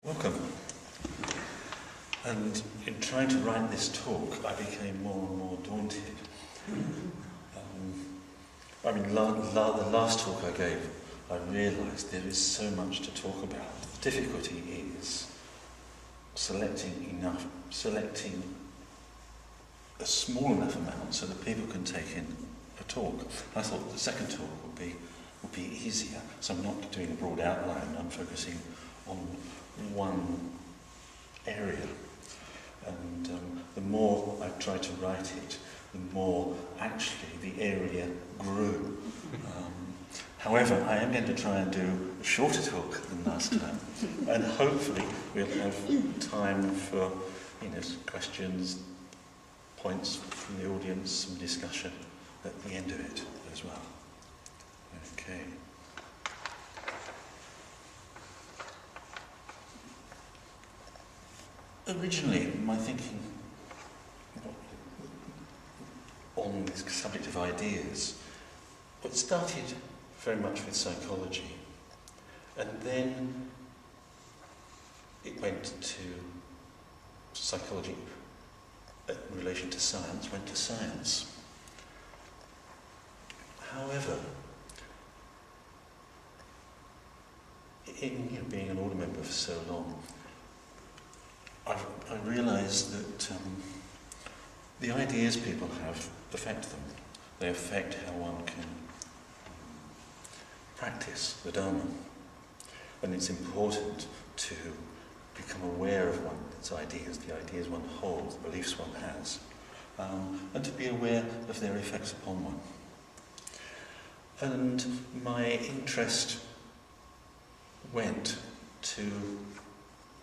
Welcome. And in trying to write this talk, I became more and more daunted. The last talk I gave, I realised there is so much to talk about. The difficulty is selecting a small enough amount so that people can take in a talk. I thought the second talk would be easier, so I'm not doing a broad outline, I'm focusing on one area. And the more I tried to write it, the more actually the area grew. However, I am going to try and do a shorter talk than last time, and hopefully we'll have time for questions, points from the audience, some discussion at the end of it as well. Okay. Originally, my thinking on this subject of ideas, it started very much with psychology, and then it went to psychology in relation to science, went to science. However, in being an order member for so long, I realised that the ideas people have affect them. They affect how one can practice the Dharma. And it's important to become aware of one's ideas, the ideas one holds, the beliefs one has, and to be aware of their effects upon one. And my interest went to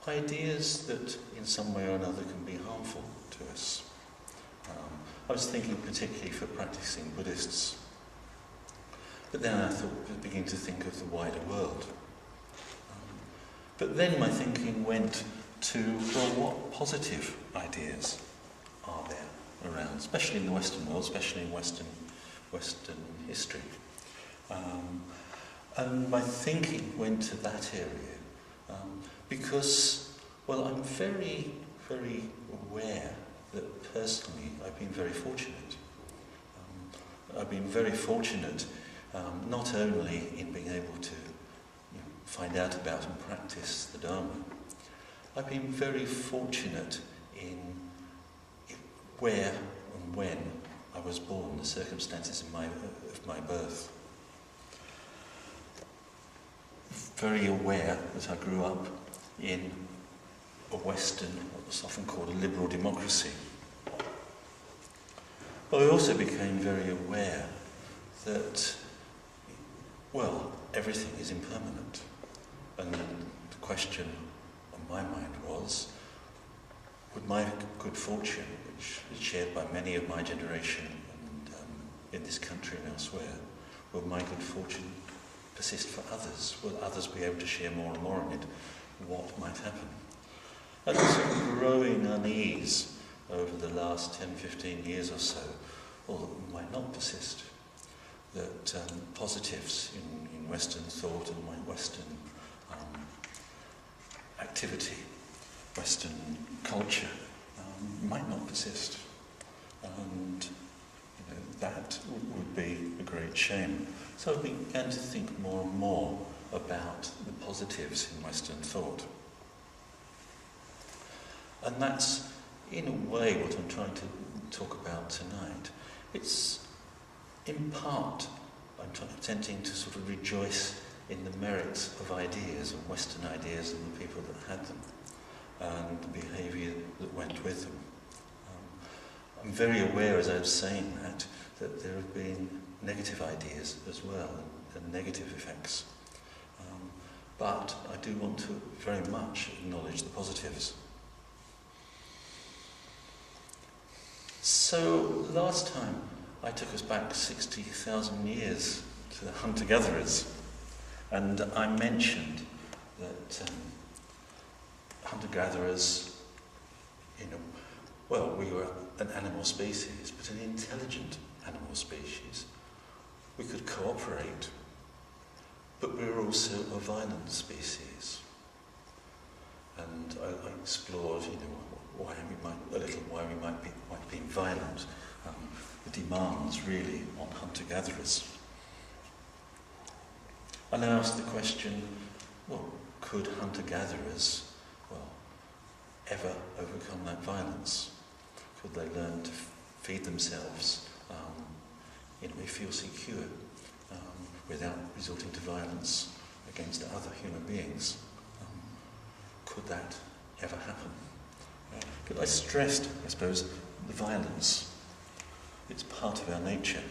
ideas that in some way or another can be harmful to us. I was thinking particularly for practicing Buddhists, but then I began to think of the wider world. But then my thinking went to, well, what positive ideas are there around, especially in the Western world, especially in Western history. And my thinking went to that area because, well, I'm very, very aware that personally I've been very fortunate. I've been very fortunate not only in being able to find out about and practice the Dharma. I've been very fortunate in where and when I was born, the circumstances of my birth. Very aware that I grew up in a Western, what's often called a liberal democracy. But I also became very aware that, well, everything is impermanent. And the question on my mind was, would my good fortune, which is shared by many of my generation and in this country and elsewhere, will my good fortune persist for others? Will others be able to share more and more in it? What might happen? And this sort of growing unease over the last 10, 15 years or so, or might not persist, that positives in Western thought and Western activity, Western culture, might not persist. And that would be a great shame. So I began to think more and more about the positives in Western thought. And that's, in a way, what I'm trying to talk about tonight. It's, in part, I'm attempting to sort of rejoice in the merits of ideas, of Western ideas and the people that had them, and the behaviour that went with them. I'm very aware, as I was saying that there have been negative ideas as well, and negative effects. But I do want to very much acknowledge the positives. So last time I took us back 60,000 years to the hunter-gatherers, and I mentioned that hunter-gatherers, well, we were an animal species, but an intelligent animal species. We could cooperate, but we were also a violent species. explored, why we might be violent, the demands really on hunter-gatherers. And I asked the question, well, could hunter-gatherers, ever overcome that violence? Could they learn to feed themselves, feel secure, without resorting to violence against other human beings? Could that ever happen? But I stressed, I suppose, the violence. It's part of our nature.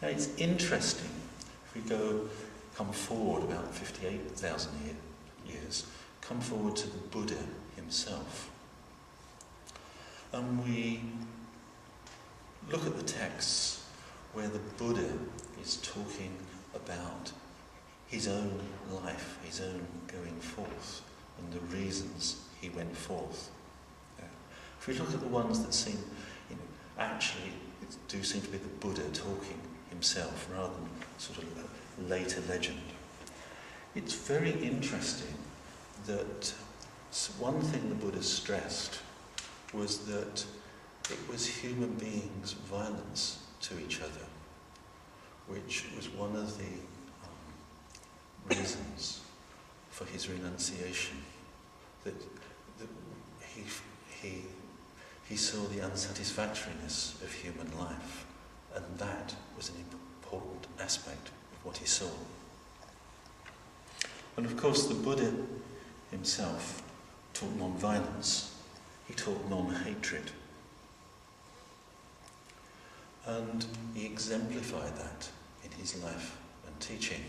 Now it's interesting, if we come forward about 58,000 years, come forward to the Buddha himself. And we look at the texts where the Buddha is talking about his own life, his own going forth, and the reasons he went forth. If we look at the ones that seem, actually do seem to be the Buddha talking himself rather than sort of a later legend, it's very interesting that one thing the Buddha stressed was that it was human beings' violence to each other, which was one of the reasons for his renunciation, that he saw the unsatisfactoriness of human life, and that was an important aspect of what he saw. And of course the Buddha himself taught non-violence, he taught non-hatred, and he exemplified that in his life and teaching.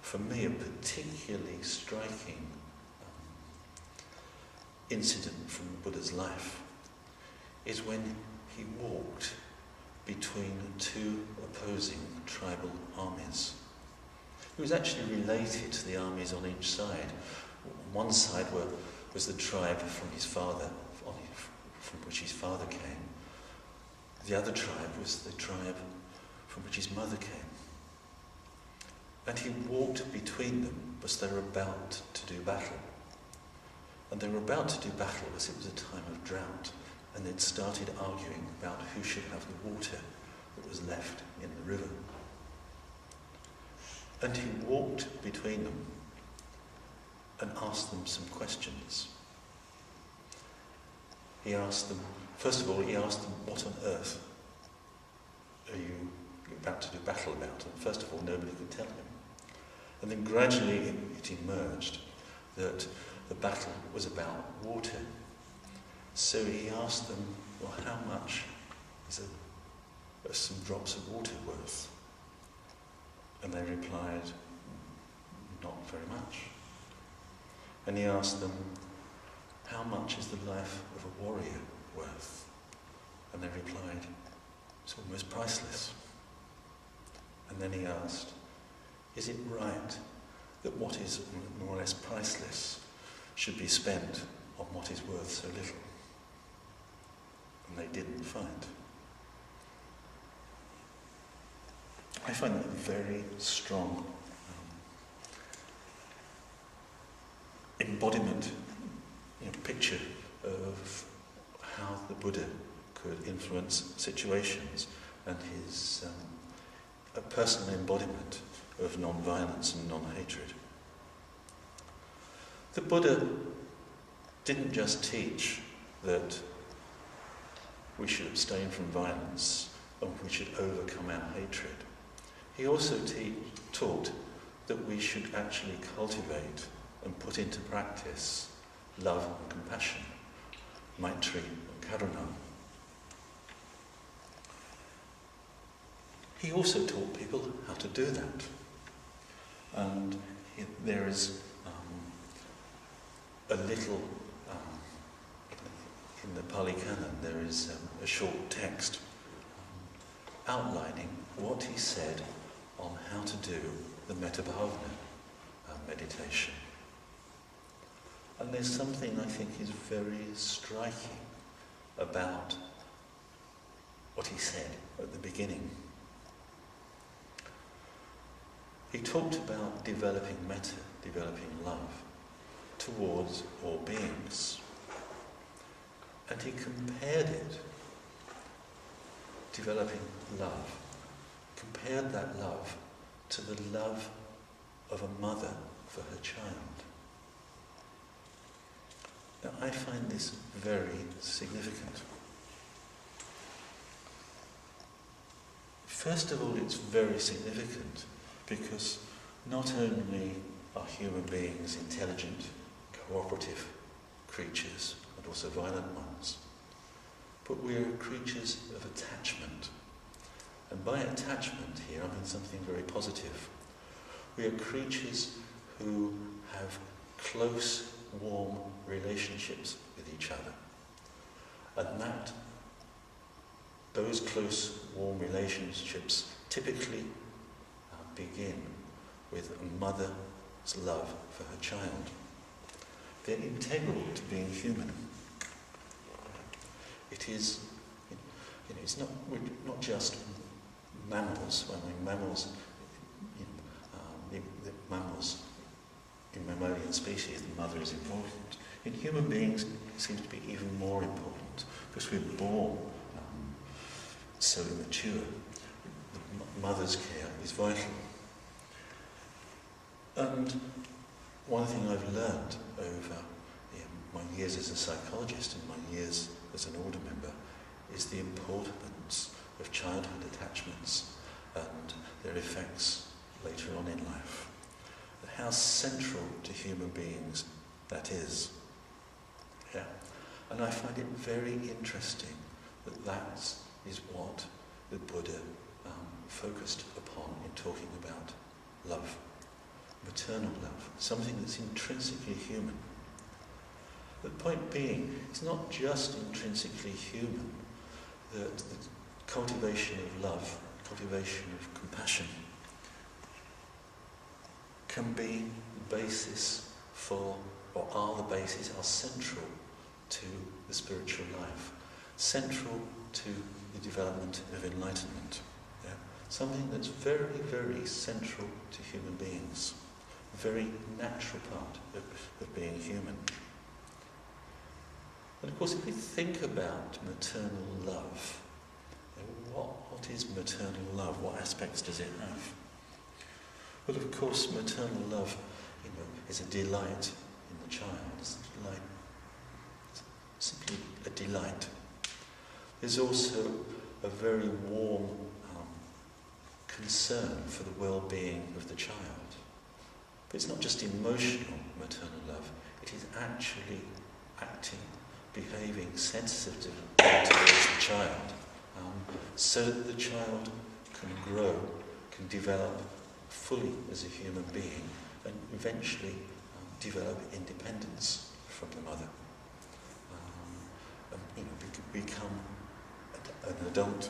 For me, a particularly striking incident from the Buddha's life is when he walked between two opposing tribal armies. He was actually related to the armies on each side. On one side was the tribe from his father, from which his father came. The other tribe was the tribe from which his mother came. And he walked between them as they were about to do battle. And they were about to do battle as it was a time of drought, and they'd started arguing about who should have the water that was left in the river. And he walked between them and asked them some questions. He asked them, first of all, what on earth are you about to do battle about? And first of all, nobody could tell him. And then gradually it emerged that the battle was about water. So he asked them, well, how much are some drops of water worth? And they replied, not very much. And he asked them, how much is the life of a warrior worth? And they replied, it's almost priceless. And then he asked, is it right that what is more or less priceless should be spent on what is worth so little? And they didn't find. I find that a very strong embodiment, picture of how the Buddha could influence situations, and his a personal embodiment of non-violence and non-hatred. The Buddha didn't just teach that we should abstain from violence and we should overcome our hatred. He also taught that we should actually cultivate and put into practice love and compassion, maitri and karuna. He also taught people how to do that. And there is a little, in the Pali Canon, there is a short text outlining what he said on how to do the Metta Bhavana meditation. And there's something I think is very striking about what he said at the beginning. He talked about developing metta, developing love, towards all beings. And he compared it, developing love, compared that love to the love of a mother for her child. Now, I find this very significant. First of all, it's very significant because not only are human beings intelligent, cooperative creatures, and also violent ones, but we are creatures of attachment. And by attachment here, I mean something very positive. We are creatures who have close, warm relationships with each other. And those close, warm relationships typically begin with a mother's love for her child. They're integral to being human. It is, it's we're not just mammals. I mean, mammals, the mammals in mammalian species, the mother is important. In human beings, it seems to be even more important because we're born so immature. The mother's care is vital. And one thing I've learned over my years as a psychologist and my years as an order member is the importance of childhood attachments and their effects later on in life. How central to human beings that is. Yeah. And I find it very interesting that is what the Buddha focused upon in talking about love, maternal love, something that's intrinsically human. The point being, it's not just intrinsically human, the cultivation of love, cultivation of compassion can be the basis for, or are the basis, are central to the spiritual life, central to the development of enlightenment. Yeah? Something that's very, very central to human beings, a very natural part of being human. And of course, if we think about maternal love, what is maternal love? What aspects does it have? Well, of course, maternal love, is a delight in the child. It's a delight. It's simply a delight. There's also a very warm concern for the well-being of the child. But it's not just emotional maternal love. It is actually acting, behaving sensitively towards the child, so that the child can grow, can develop fully as a human being, and eventually develop independence from the mother, become an adult.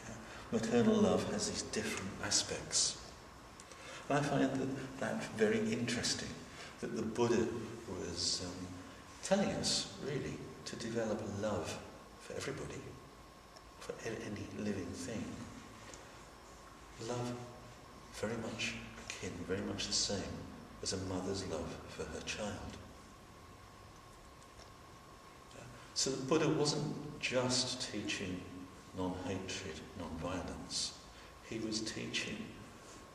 Yeah. Maternal love has these different aspects. And I find that very interesting, that the Buddha was telling us, really, to develop love for everybody, for any living thing. Love very much akin, very much the same as a mother's love for her child. So the Buddha wasn't just teaching non-hatred, non-violence. He was teaching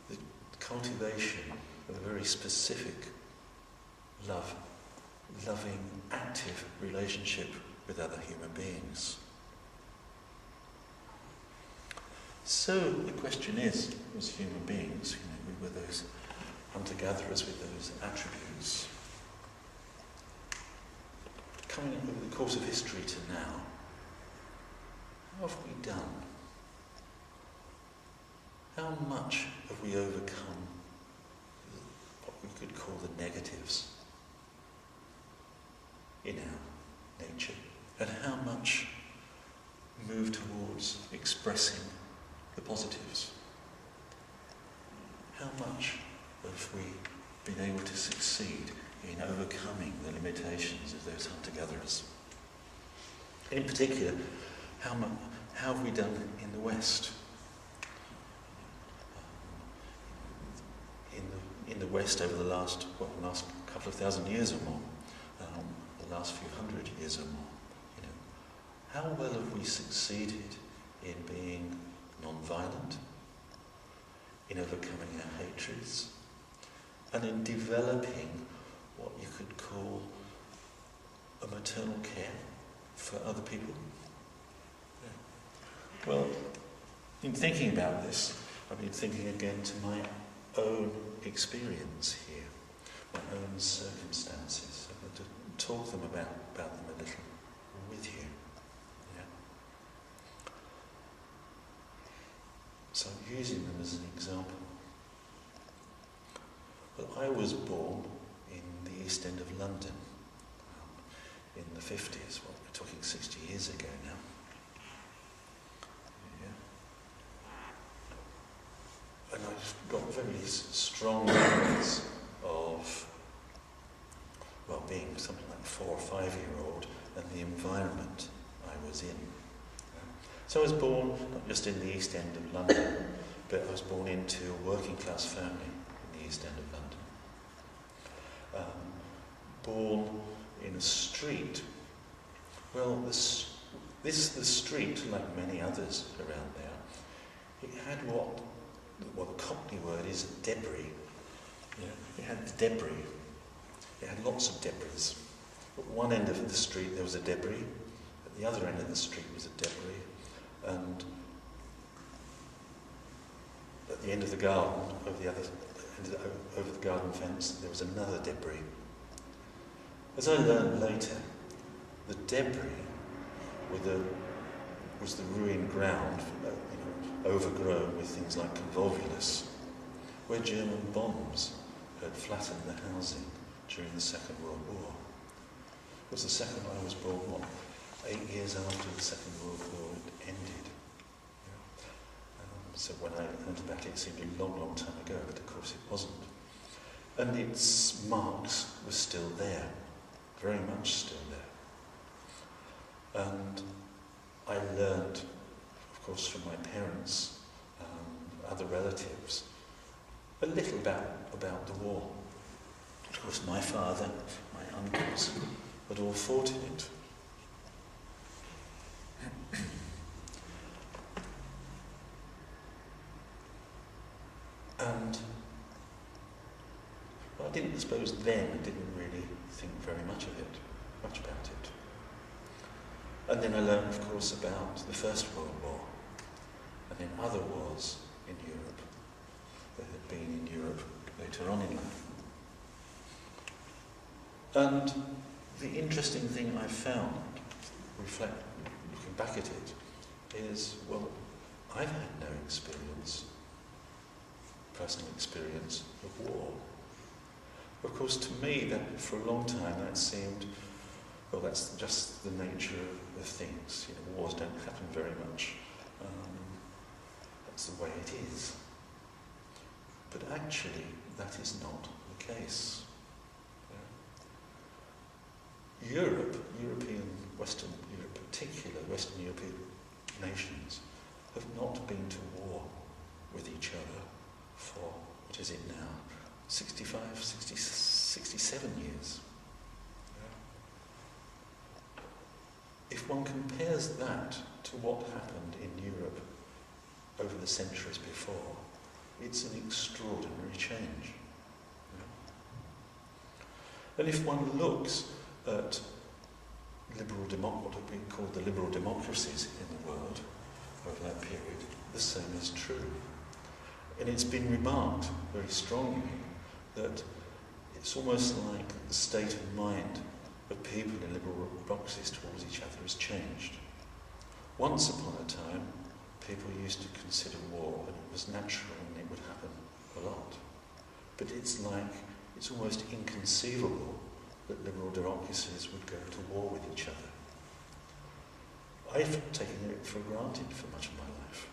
the cultivation of a very specific love, loving, active relationship with other human beings. So the question is, as human beings, we were those hunter-gatherers with those attributes. Coming over the course of history to now, how have we done? How much have we overcome what we could call the negatives in our nature? And how much move towards expressing the positives? How much have we been able to succeed in overcoming the limitations of those hunter-gatherers? In particular, how have we done in the West? In the West over the last couple of thousand years or more, the last few hundred years or more, how well have we succeeded in being non-violent, in overcoming our hatreds, and in developing what you could call a maternal care for other people? Yeah. Well, in thinking about this, I've been thinking again to my own experience here, my own circumstances. I'm going to talk about them a little with you. Yeah. So I'm using them as an example. Well, I was born in the East End of London in the 50s. Well, we're talking 60 years ago now. And I've got very strong memories of, well, being something like a 4 or 5-year-old and the environment I was in. So I was born not just in the East End of London, but I was born into a working class family in the East End of London. Born in a street. Well, the street, like many others around there, it had what the Cockney word is debris. Yeah, it had the debris. It had lots of debris. At one end of the street there was a debris. At the other end of the street was a debris. And at the end of the garden, over the garden fence, there was another debris. As I learned later, the debris was the ruined ground, overgrown with things like convolvulus, where German bombs had flattened the housing during the Second World War. It was the second I was born, 8 years after the Second World War ended. So when I learned about it, it seemed a long, long time ago, but of course it wasn't. And its marks were still there, very much still there. And I learned, of course, from my parents and other relatives, a little about the war. Of course, my father, my uncles, had all fought in it. And well, I didn't suppose then, I didn't really think very much about it. And then I learned, of course, about the First World War, and then other wars in Europe that had been in Europe later on in life. And the interesting thing I found, looking back at it, is, well, I've had no personal experience of war. Of course, to me, that for a long time, that seemed, well, that's just the nature of things. Wars don't happen very much. That's the way it is. But actually, that is not the case. Western Europe, particular Western European nations, have not been to war with each other for, what is it now, 65, 60, 67 years. If one compares that to what happened in Europe over the centuries before, it's an extraordinary change. And if one looks at what have been called the liberal democracies in the world over that period, the same is true. And it's been remarked very strongly that it's almost like the state of mind of people in liberal democracies towards each other has changed. Once upon a time, people used to consider war, and it was natural and it would happen a lot. But it's almost inconceivable that liberal democracies would go to war with each other. I've taken it for granted for much of my life,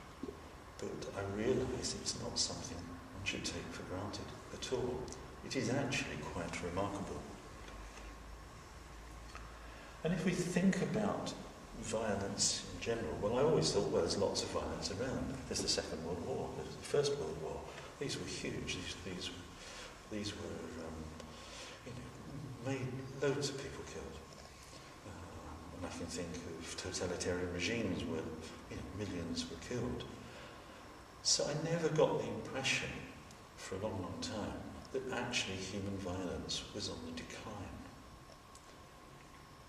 but I realise it's not something one should take for granted at all. It is actually quite remarkable. And if we think about violence in general, well, I always thought, well, there's lots of violence around. There's the Second World War, there's the First World War. These were huge. These were made loads of people killed. And I can think of totalitarian regimes where millions were killed. So I never got the impression for a long, long time that actually human violence was on the decline.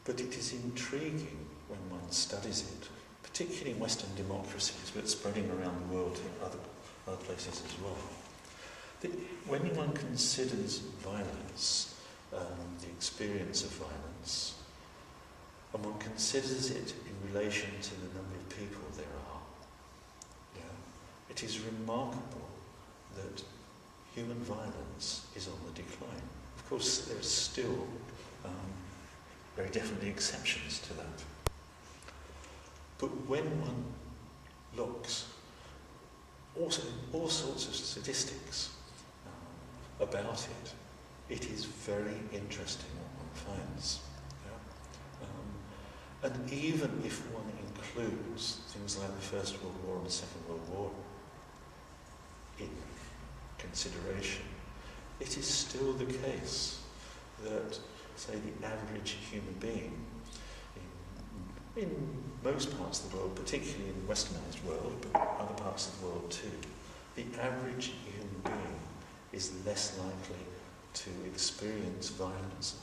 But it is intriguing when one studies it, particularly in Western democracies, but spreading around the world in other places as well, that when one considers violence, the experience of violence, and one considers it in relation to the number of people there are, it is remarkable that human violence is on the decline. Of course, there's still very definitely exceptions to that. But when one looks also all sorts of statistics about it, it is very interesting what one finds. And even if one includes things like the First World War and the Second World War in consideration, it is still the case that, say, the average human being in most parts of the world, particularly in the westernized world, but other parts of the world too, the average human being is less likely to experience violence,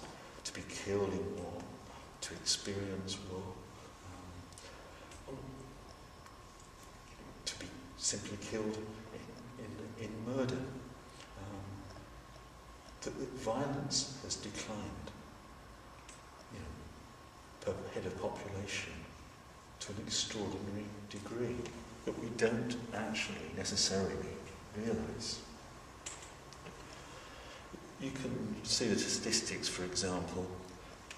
to be killed in war, to experience war, to be simply killed in murder. That violence has declined, per head of population to an extraordinary degree that we don't actually necessarily realise. You can see the statistics, for example,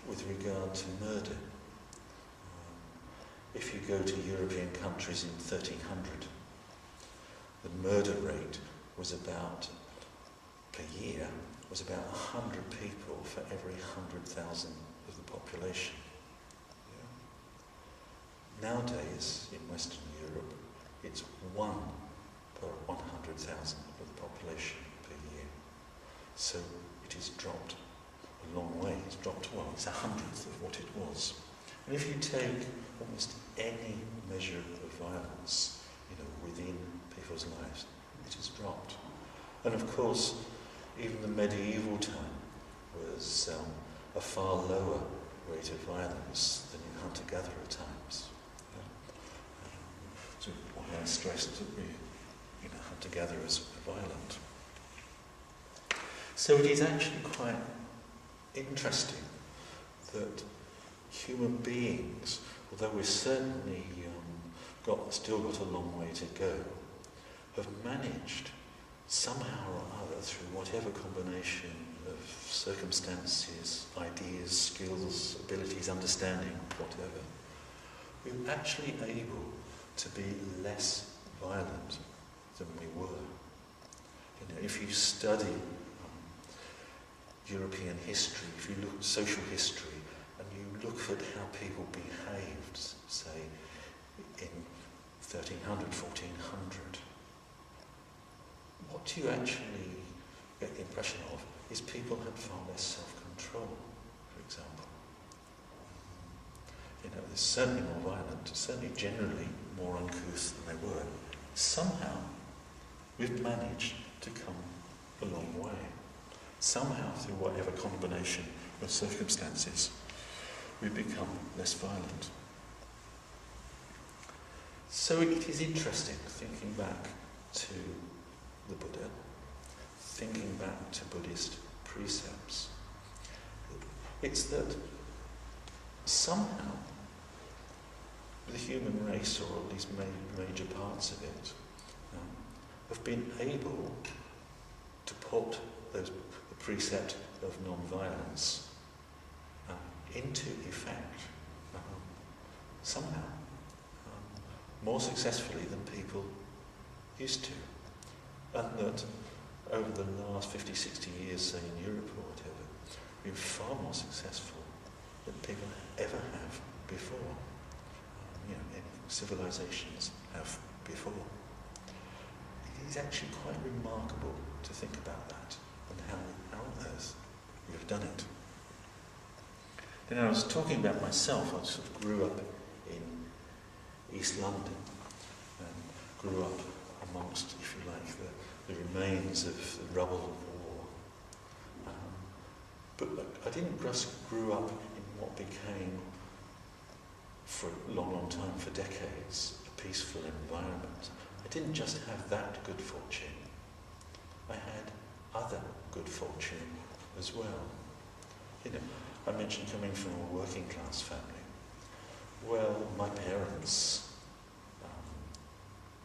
with regard to murder. If you go to European countries in 1300, the murder rate was about, per year, was about 100 people for every 100,000 of the population. Nowadays, in Western Europe, it's 1 per 100,000 of the population per year. So it has dropped a long way. It's dropped, it's 1/100th of what it was. And if you take almost any measure of violence, within people's lives, it has dropped. And of course, even the medieval time was a far lower rate of violence than in hunter-gatherer times. So why I stressed that hunter-gatherers were violent. So it is actually quite interesting that human beings, although we've certainly still got a long way to go, have managed somehow or other, through whatever combination of circumstances, ideas, skills, abilities, understanding, whatever, we're actually able to be less violent than we were. If you study European history, if you look at social history, and you look at how people behaved, say, in 1300, 1400, what you actually get the impression of is people had far less self-control, for example. They're certainly more violent, certainly generally more uncouth than they were. Somehow, we've managed to come a long way. Somehow, through whatever combination of circumstances, we've become less violent. So it is interesting thinking back to the Buddha, thinking back to Buddhist precepts. It's that somehow the human race, or at least major parts of it, have been able to put the precept of non-violence into effect somehow more successfully than people used to. And that over the last 50, 60 years, say in Europe or whatever, we've been far more successful than people ever have before. Any civilizations have before. It is actually quite remarkable to think about that and how on earth we have done it. I was talking about myself. I sort of grew up in East London and grew up amongst, if you like, the remains of the rubble of war. But I didn't just grow up in what became, for a long, long time, for decades, a peaceful environment. I didn't just have that good fortune. I had other good fortune as well. I mentioned coming from a working class family. Well, my parents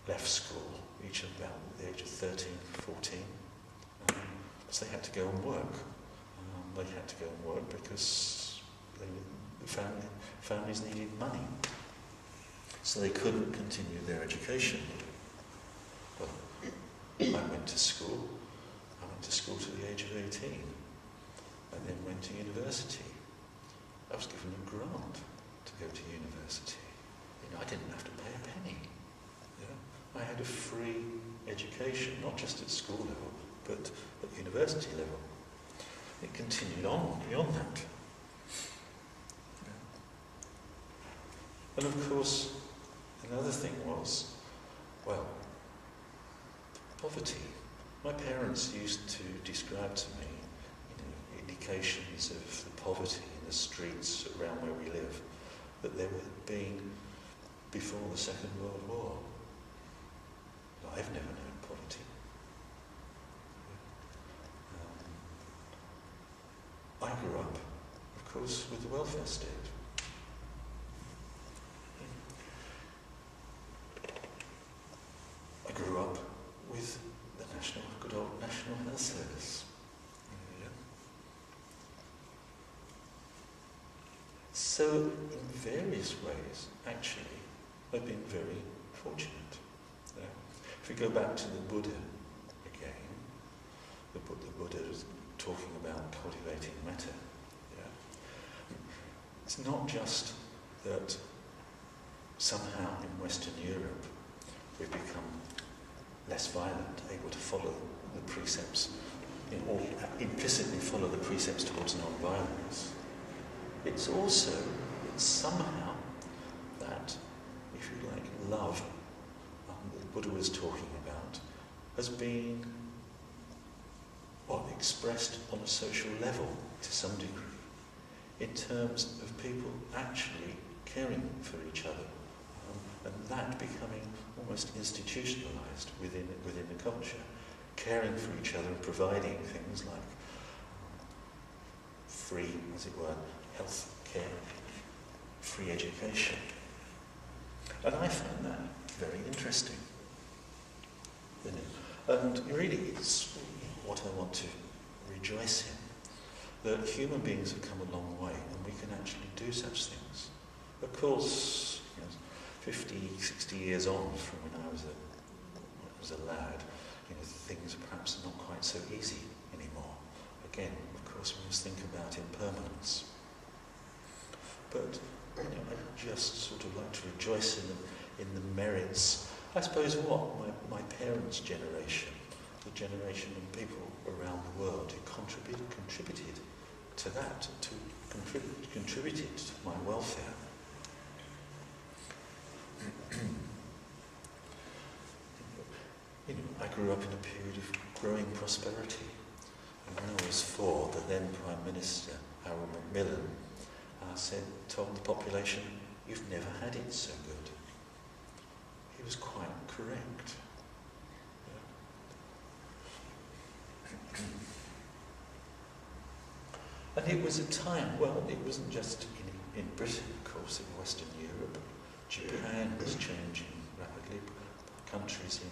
left school, each about the age of 13, 14, because they had to go and work. They had to go and work because the families needed money. So they couldn't continue their education. Well, I went to school. I went to school to the age of 18 and then went to university. I was given a grant to go to university. I didn't have to pay a penny. I had a free education, not just at school level, but at university level. It continued on beyond that. And of course, another thing was, well, poverty. My parents used to describe to me, indications of the poverty in the streets around where we live, that there had been before the Second World War. I've never known poverty. I grew up, of course, with the welfare state. I grew up with the good old National Health Service. So, in various ways, actually, I've been very fortunate. If we go back to the Buddha again, the Buddha is talking about cultivating metta. It's not just that somehow in Western Europe we've become less violent, able to follow the precepts, or implicitly follow the precepts towards non-violence. It's also somehow that, if you like, love that the Buddha was talking about has been expressed on a social level to some degree, in terms of people actually caring for each other, and that becoming almost institutionalized within the culture, caring for each other and providing things like free, as it were, health care, free education. And I find that very interesting. And really it's what I want to rejoice in, that human beings have come a long way and we can actually do such things. Of course, 50, 60 years on from when I was a lad, things are perhaps not quite so easy anymore. Again, of course, we must think about impermanence. But I just sort of like to rejoice in the merits. I suppose my parents' generation, the generation of people around the world who contributed to that, contributed to my welfare. I grew up in a period of growing prosperity, and when I was 4, the then Prime Minister, Harold Macmillan, told the population, "You've never had it so good." He was quite correct. And it was a time, it wasn't just in Britain, of course, in Western Europe. Japan was changing rapidly. Countries in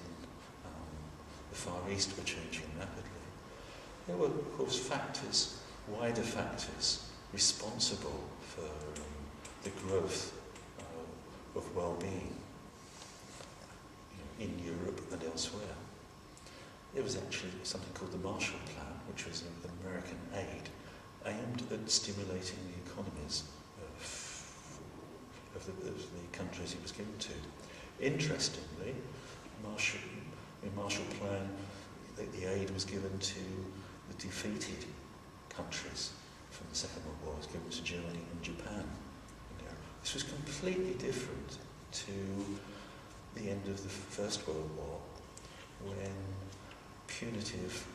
the Far East were changing rapidly. There were, of course, wider factors, responsible for the growth of well-being in Europe and elsewhere. There was actually something called the Marshall Plan, which was an American aid aimed at stimulating the economies of the countries it was given to. Interestingly, in Marshall Plan, the aid was given to the defeated countries from the Second World War. It was given to Germany and was completely different to the end of the First World War, when punitive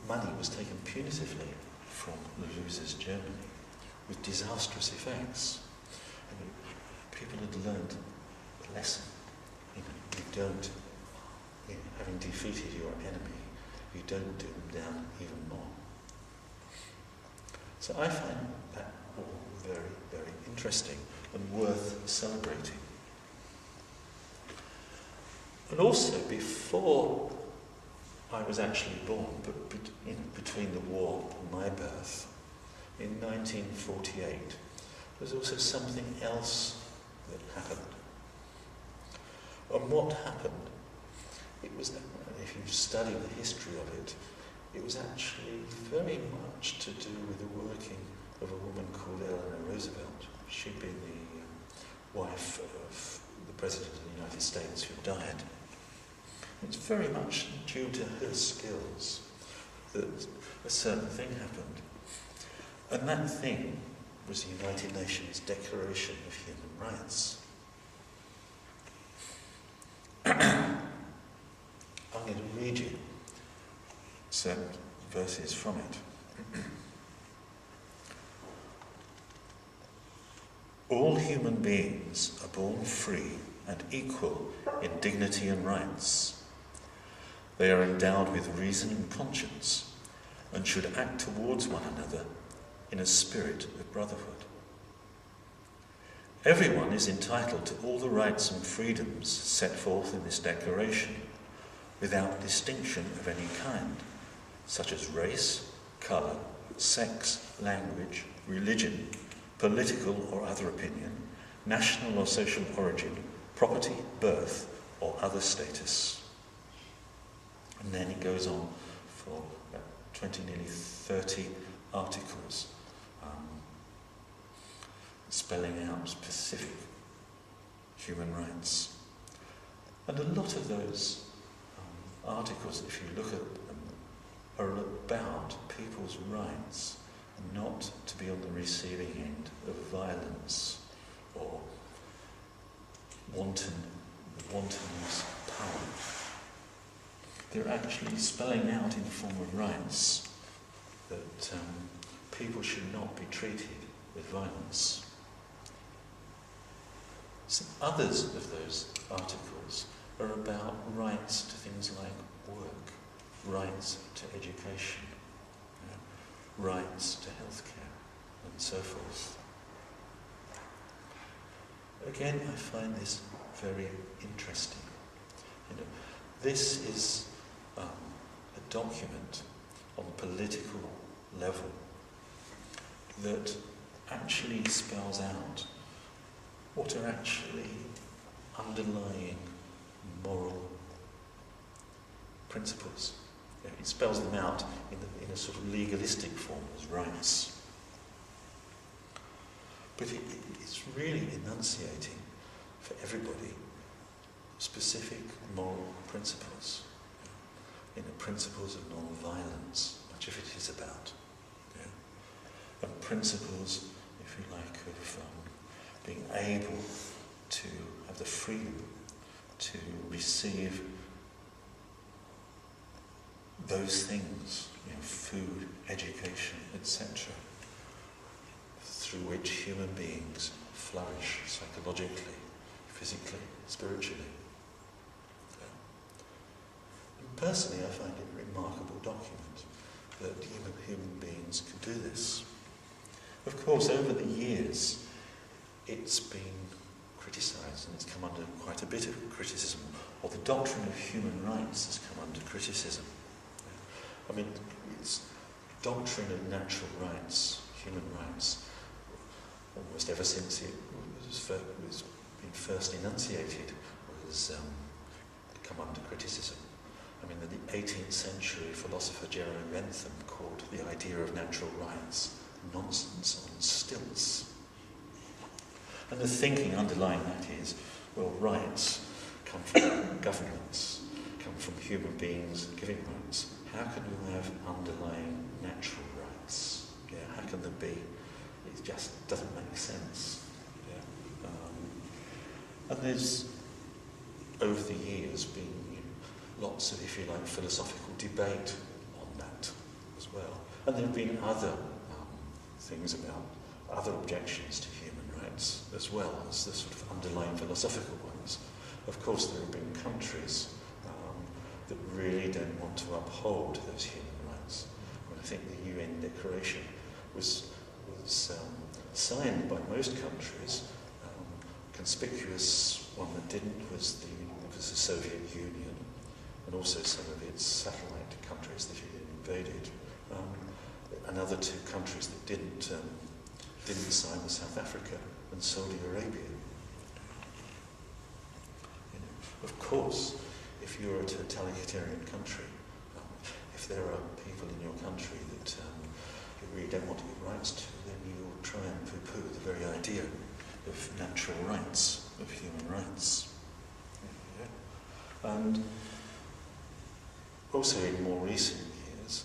money was taken punitively from the losers' Germany, with disastrous effects. And people had learned the lesson. You don't, having defeated your enemy, you don't do them down even more. So I find that all very, very interesting and worth celebrating. And also, before I was actually born, but between the war and my birth, in 1948, there was also something else that happened. And what happened, it was, if you study the history of it, it was actually very much to do with the working of a woman called Eleanor Roosevelt. She'd been the wife of the President of the United States who died. It's very much due to her skills that a certain thing happened. And that thing was the United Nations Declaration of Human Rights. I'm going to read you certain verses from it. All human beings are born free and equal in dignity and rights. They are endowed with reason and conscience and should act towards one another in a spirit of brotherhood. Everyone is entitled to all the rights and freedoms set forth in this declaration, without distinction of any kind, such as race, colour, sex, language, religion, political or other opinion, national or social origin, property, birth, or other status. And then it goes on for 20, nearly 30 articles, spelling out specific human rights. And a lot of those articles, if you look at them, are about people's rights not to be on the receiving end of violence or wanton use of power. They're actually spelling out in the form of rights that people should not be treated with violence. Some others of those articles are about rights to things like work, rights to education, rights to healthcare, and so forth. Again, I find this very interesting. This is a document on political level that actually spells out what are actually underlying moral principles. It spells them out in a sort of legalistic form as rights. But it's really enunciating for everybody specific moral principles. Principles of non-violence, much of it is about. And principles, if you like, of being able to have the freedom to receive those things, food, education, etc., through which human beings flourish psychologically, physically, spiritually. And personally, I find it a remarkable document that human beings can do this. Of course, over the years, it's been criticised, and it's come under quite a bit of criticism, or the doctrine of human rights has come under criticism. I mean, it's doctrine of natural rights, human rights, almost ever since it was been first enunciated, was come under criticism. I mean, the 18th century philosopher Jeremy Bentham called the idea of natural rights nonsense on stilts. And the thinking underlying that is, well, rights come from governments, come from human beings giving rights. How can you have underlying natural rights? How can there be? It just doesn't make sense. And there's, over the years, been lots of, if you like, philosophical debate on that as well. And there have been other things about other objections to human rights as well as the sort of underlying philosophical ones. Of course, there have been countries that really don't want to uphold those human rights. I think the UN Declaration was signed by most countries. Conspicuous one that didn't was the Soviet Union, and also some of its satellite countries that it invaded. Another two countries that didn't sign were South Africa and Saudi Arabia. Of course, if you're a totalitarian country, if there are people in your country that you really don't want to give rights to, then you'll try and poo-poo the very idea of natural rights, of human rights. Yeah. And also in more recent years,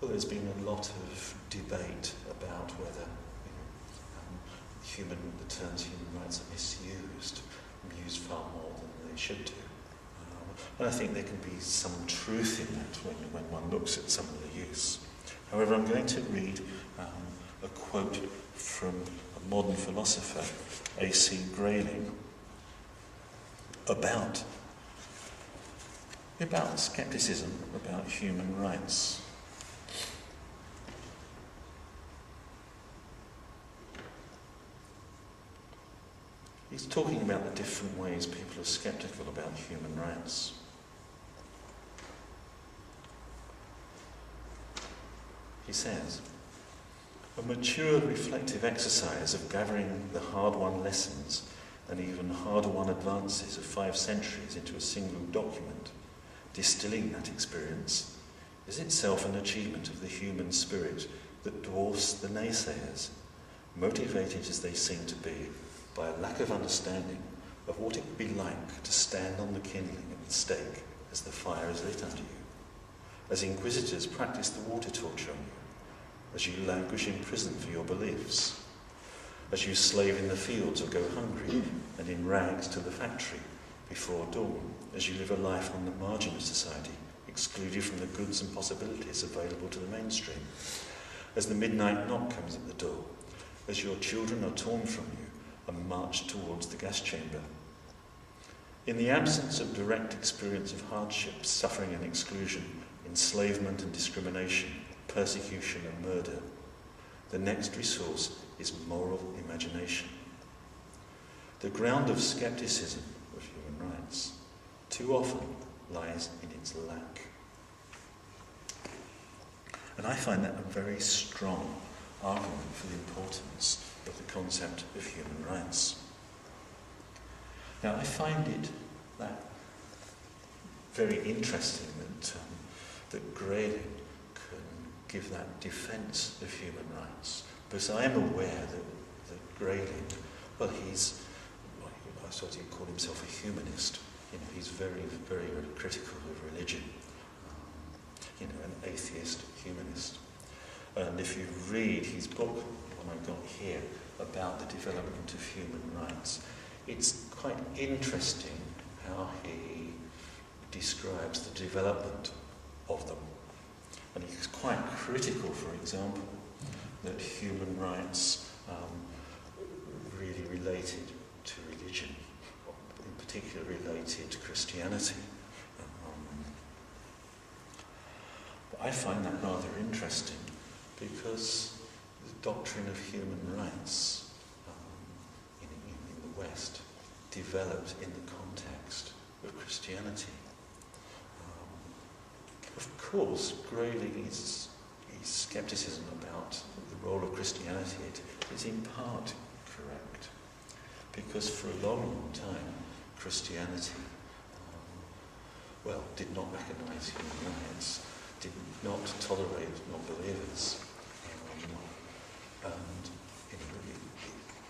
there's been a lot of debate about whether the terms human rights are misused, and used far more than they should do. And I think there can be some truth in that when one looks at some of the use. However, I'm going to read a quote from a modern philosopher, A.C. Grayling, about skepticism about human rights. He's talking about the different ways people are skeptical about human rights. He says, a mature reflective exercise of gathering the hard-won lessons and even harder-won advances of 5 centuries into a single document, distilling that experience, is itself an achievement of the human spirit that dwarfs the naysayers, motivated as they seem to be by a lack of understanding of what it would be like to stand on the kindling at the stake as the fire is lit under you, as inquisitors practice the water torture on you, as you languish in prison for your beliefs, as you slave in the fields or go hungry and in rags to the factory before dawn, as you live a life on the margin of society, excluded from the goods and possibilities available to the mainstream, as the midnight knock comes at the door, as your children are torn from you and marched towards the gas chamber. In the absence of direct experience of hardship, suffering and exclusion, enslavement and discrimination, persecution and murder, the next resource is moral imagination. The ground of skepticism of human rights too often lies in its lack. And I find that a very strong argument for the importance of the concept of human rights. Now, I find it very interesting that Grayling can give that defence of human rights, because I am aware that Grayling, I suppose he'd call himself a humanist. He's very, very, very critical of religion. An atheist humanist. And if you read his book, one I've got here, about the development of human rights, it's quite interesting how he describes the development of them. And he's quite critical, for example, that human rights really related to religion, in particular related to Christianity. I find that rather interesting because the doctrine of human rights in the West developed in the context of Christianity. Of course, Grayling's scepticism about the role of Christianity is in part correct, because for a long, long time Christianity did not recognise human rights, did not tolerate non-believers, and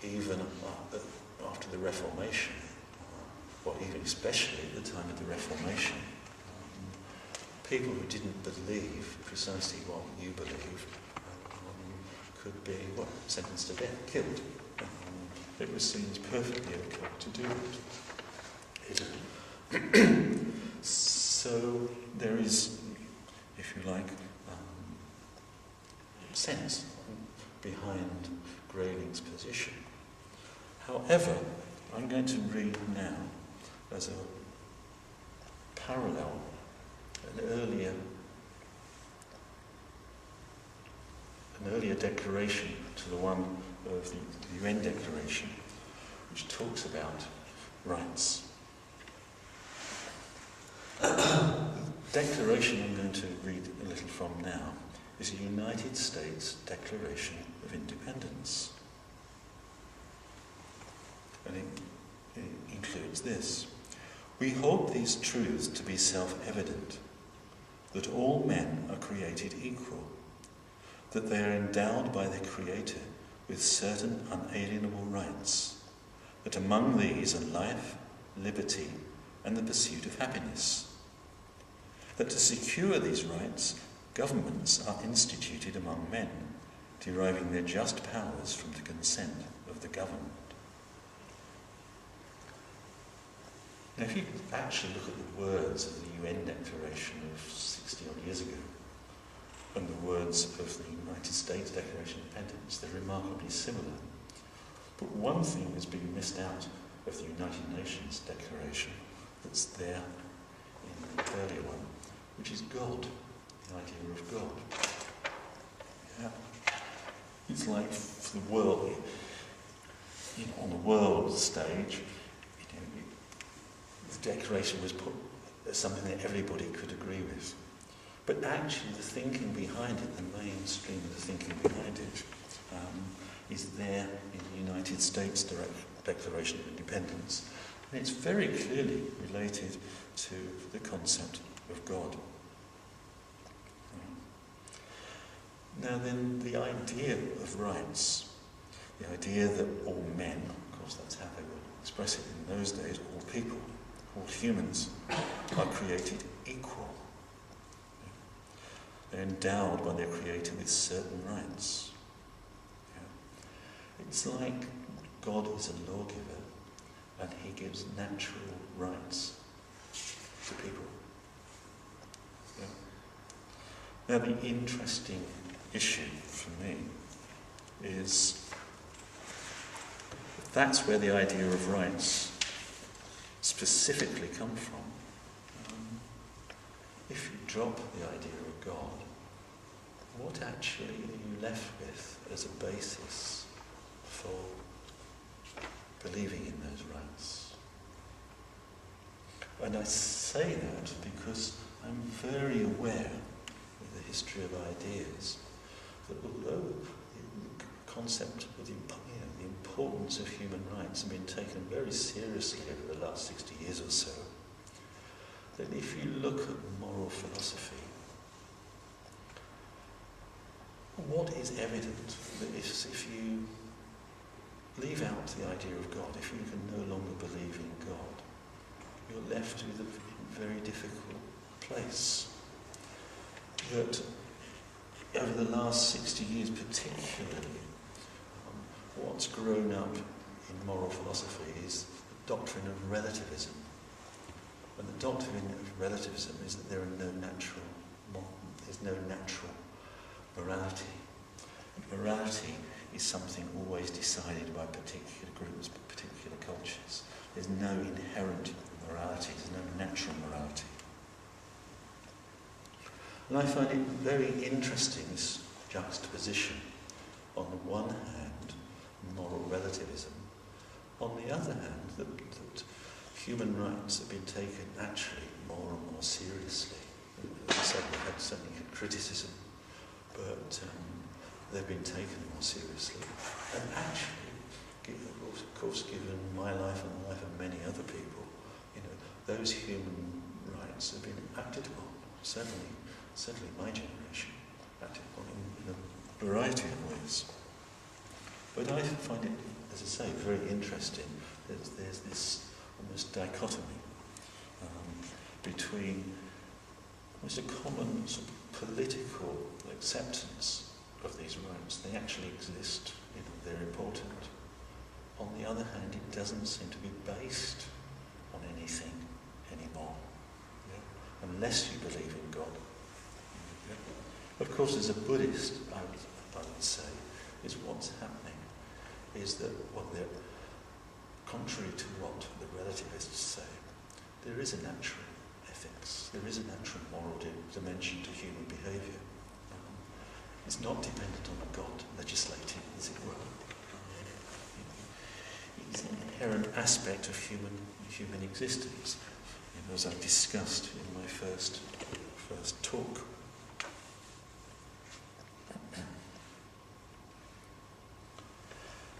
even after the Reformation, or even especially at the time of the Reformation, people who didn't believe precisely what you believe could be sentenced to death, killed. it was seen as perfectly okay to do it. So there is, if you like, sense behind Grayling's position. However, I'm going to read now as a parallel an earlier declaration to the one of the UN Declaration, which talks about rights. The declaration I'm going to read a little from now is a United States Declaration of Independence. And it includes this. We hold these truths to be self-evident, that all men are created equal, that they are endowed by their Creator with certain unalienable rights, that among these are life, liberty, and the pursuit of happiness, that to secure these rights, governments are instituted among men, deriving their just powers from the consent of the governed. Now, if you actually look at the words of the UN Declaration of 60-odd years ago and the words of the United States Declaration of Independence, they're remarkably similar. But one thing has been missed out of the United Nations Declaration that's there in the earlier one, which is God, the idea of God. Yeah. It's like for the world, on the world stage, the declaration was put as something that everybody could agree with. But actually the thinking behind it, the mainstream of the thinking behind it, is there in the United States Declaration of Independence. And it's very clearly related to the concept of God. Now then, the idea of rights, the idea that all men, of course that's how they would express it in those days, all people, all humans are created equal. They're endowed by their Creator with certain rights. It's like God is a lawgiver and he gives natural rights to people. Now the interesting issue for me is that's where the idea of rights specifically come from. If you drop the idea of God, what actually are you left with as a basis for believing in those rights? And I say that because I'm very aware with the history of ideas that although the concept of the importance of human rights has been taken very seriously over the last 60 years or so, that if you look at moral philosophy, what is evident that if you leave out the idea of God, if you can no longer believe in God, you're left with a very difficult place. That over the last 60 years particularly, what's grown up in moral philosophy is the doctrine of relativism. And the doctrine of relativism is that there's no natural morality. And morality is something always decided by particular groups, particular cultures. There's no inherent morality, there's no natural morality. And I find it very interesting, this juxtaposition. On the one hand, moral relativism. On the other hand, that human rights have been taken actually more and more seriously. As I said, we had certainly criticism, but they've been taken more seriously. And actually, of course, given my life and the life of many other people, those human rights have been acted upon. Certainly my generation acted upon in a variety of ways. But I find it, as I say, very interesting. There's this almost dichotomy between almost a common sort of political acceptance of these rights. They actually exist, they're important. on the other hand, it doesn't seem to be based on anything anymore, unless you believe in God. Of course, as a Buddhist, I would say, is what's happening is that, contrary to what the relativists say, there is a natural ethics, there is a natural moral dimension to human behaviour. It's not dependent on a God legislating, as it were. It's an inherent aspect of human existence, as I've discussed in my first talk.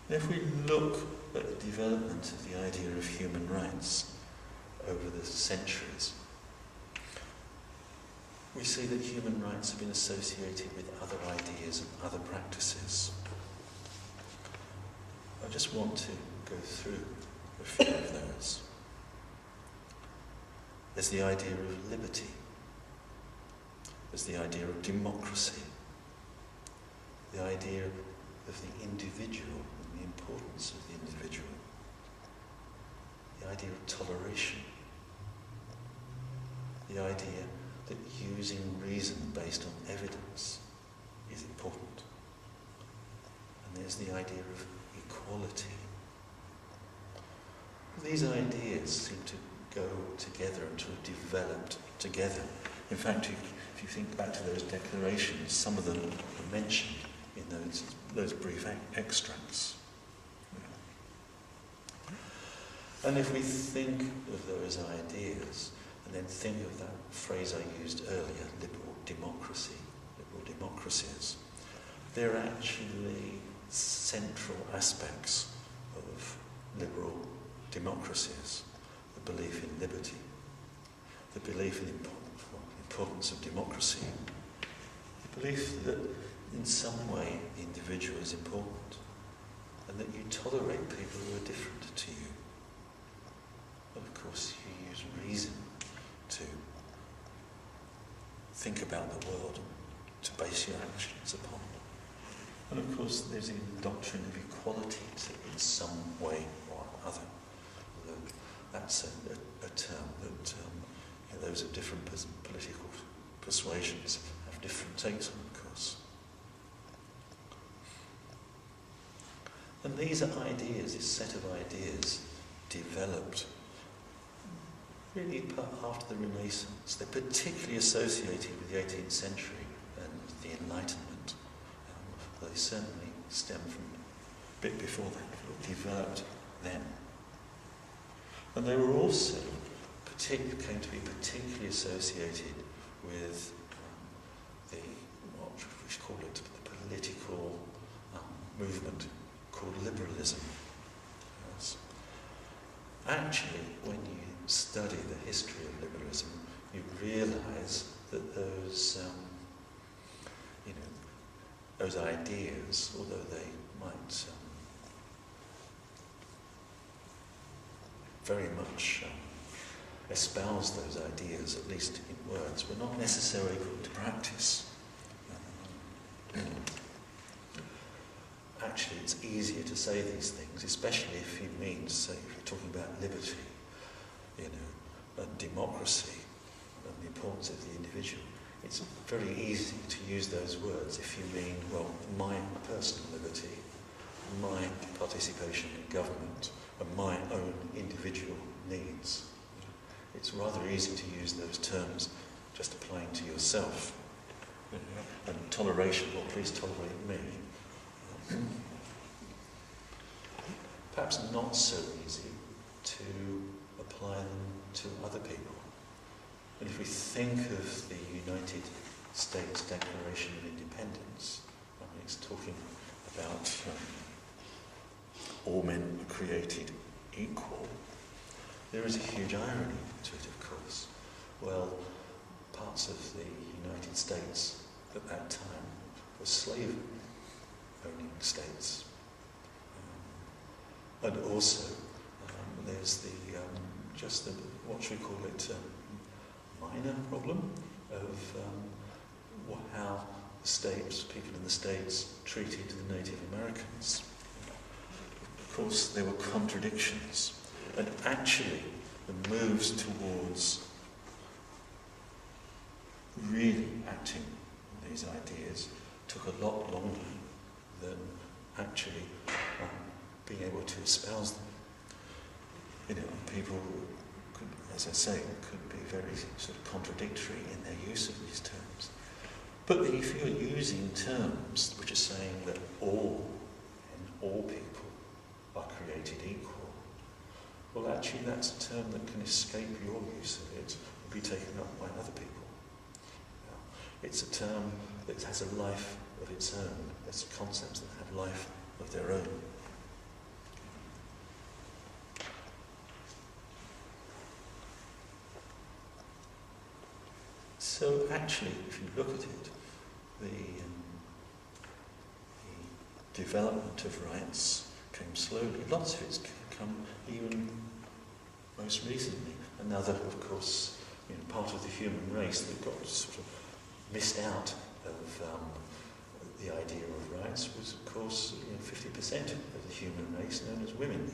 If we look at the development of the idea of human rights over the centuries, we see that human rights have been associated with other ideas and other practices. I just want to go through a few of those. There's the idea of liberty. There's the idea of democracy. The idea of the individual and the importance of the individual. The idea of toleration. The idea that using reason based on evidence is important. And there's the idea of equality. These ideas seem to go together and to have developed together. In fact, if you think back to those declarations, some of them are mentioned in those brief extracts. And if we think of those ideas, and then think of that phrase I used earlier, liberal democracies, they're actually central aspects of liberal democracies. The belief in liberty, the belief in the importance of democracy, the belief that in some way the individual is important, and that you tolerate people who are different to you. But of course you use reason to think about the world, to base your actions upon. And of course there's the doctrine of equality in some way or other. Although that's a term that those of different political persuasions have different takes on, of course. And these are ideas, this set of ideas, developed really after the Renaissance. They're particularly associated with the 18th century and the Enlightenment. They certainly stem from a bit before that, developed then. And they were also came to be particularly associated with what we should call it, the political movement called liberalism. Yes. Actually, when you study the history of liberalism, you realise that those ideas, although they might very much espouse those ideas, at least in words, were not necessarily put into practice. Actually, it's easier to say these things, especially if you mean, say, if you're talking about liberty, and democracy, and the importance of the individual. It's very easy to use those words if you mean, well, my personal liberty, my participation in government, and my own individual needs. It's rather easy to use those terms just applying to yourself. And toleration, well, please tolerate me. Perhaps not so easy to apply them to other people. And if we think of the United States Declaration of Independence, it's talking about all men are created equal. There is a huge irony to it, of course. Well, parts of the United States at that time were slave-owning states. And also, there's what should we call it, minor problem of how the states, people in the States, treated the Native Americans. Of course, there were contradictions. And actually, the moves towards really acting on these ideas took a lot longer than actually being able to espouse them. People could, as I say, could be very sort of contradictory in their use of these terms. But if you're using terms which are saying that all people are created equal, well, actually that's a term that can escape your use of it and be taken up by other people. It's a term that has a life of its own. It's concepts that have life of their own. So actually, if you look at it, the development of rights came slowly. Lots of it's come even most recently. Another, of course, part of the human race that got sort of missed out of the idea of rights was, of course, 50% of the human race known as women.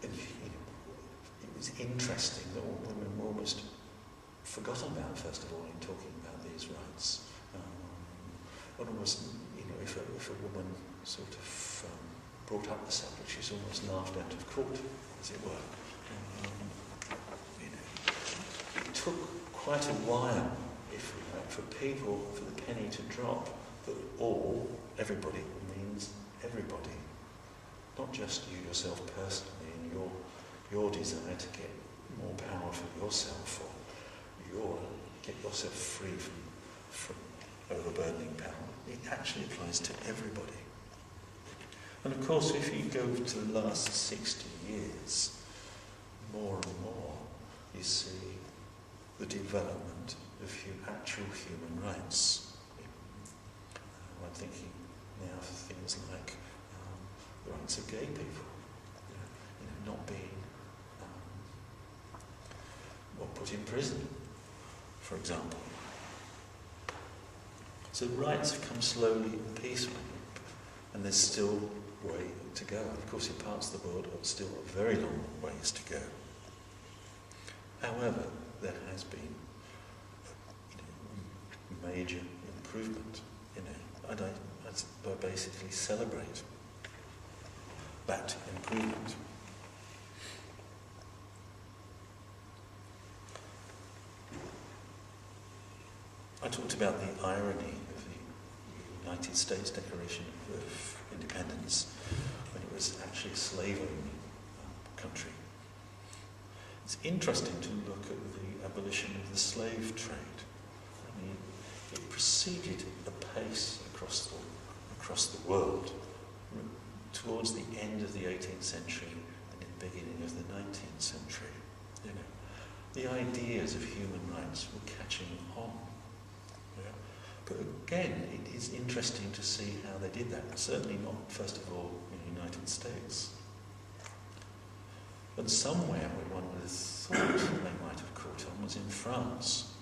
And it was interesting that women were almost forgotten about, first of all, in talking about these rights. Almost, if a woman sort of brought up the subject, she's almost laughed out of court, as it were. It took quite a while, if we like, for the penny to drop that everybody means everybody, not just you yourself personally and your desire to get more power for yourself or get yourself free from overburdening power. It actually applies to everybody. And of course, if you go to the last 60 years, more and more, you see the development of actual human rights. I'm thinking now of things like the rights of gay people, not being put in prison, for example. So rights have come slowly and peacefully, and there's still a way to go. Of course, in parts of the world, there's still a very long ways to go. However, there has been major improvement, and I basically celebrate that improvement. I talked about the irony of the United States Declaration of Independence when it was actually a slave-owning country. It's interesting to look at the abolition of the slave trade. It proceeded apace across the world towards the end of the 18th century and in the beginning of the 19th century. The ideas of human rights were catching on. But again, it is interesting to see how they did that. Certainly not, first of all, in the United States. And somewhere where one would have thought they might have caught on was in France,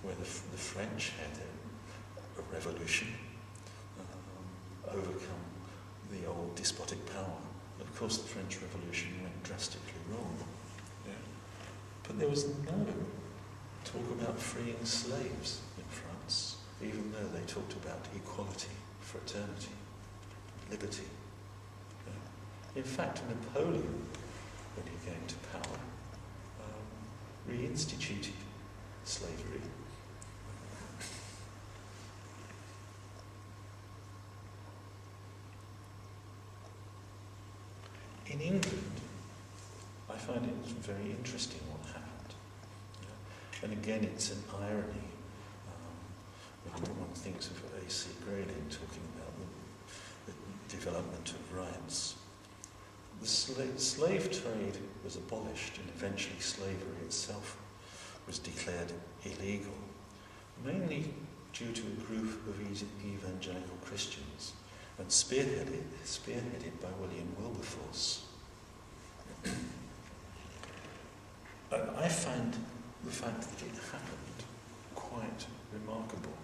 where the French had a revolution, overcome the old despotic power. Of course, the French Revolution went drastically wrong. But there was no talk about freeing slaves in France, even though they talked about equality, fraternity, liberty. In fact, Napoleon, when he came to power, reinstituted slavery. In England, I find it very interesting what happened. And again, it's an irony when one thinks of A.C. Grayling talking about the development of rights. The slave trade was abolished, and eventually slavery itself was declared illegal, mainly due to a group of evangelical Christians, and spearheaded by William Wilberforce. I find the fact that it happened quite remarkable.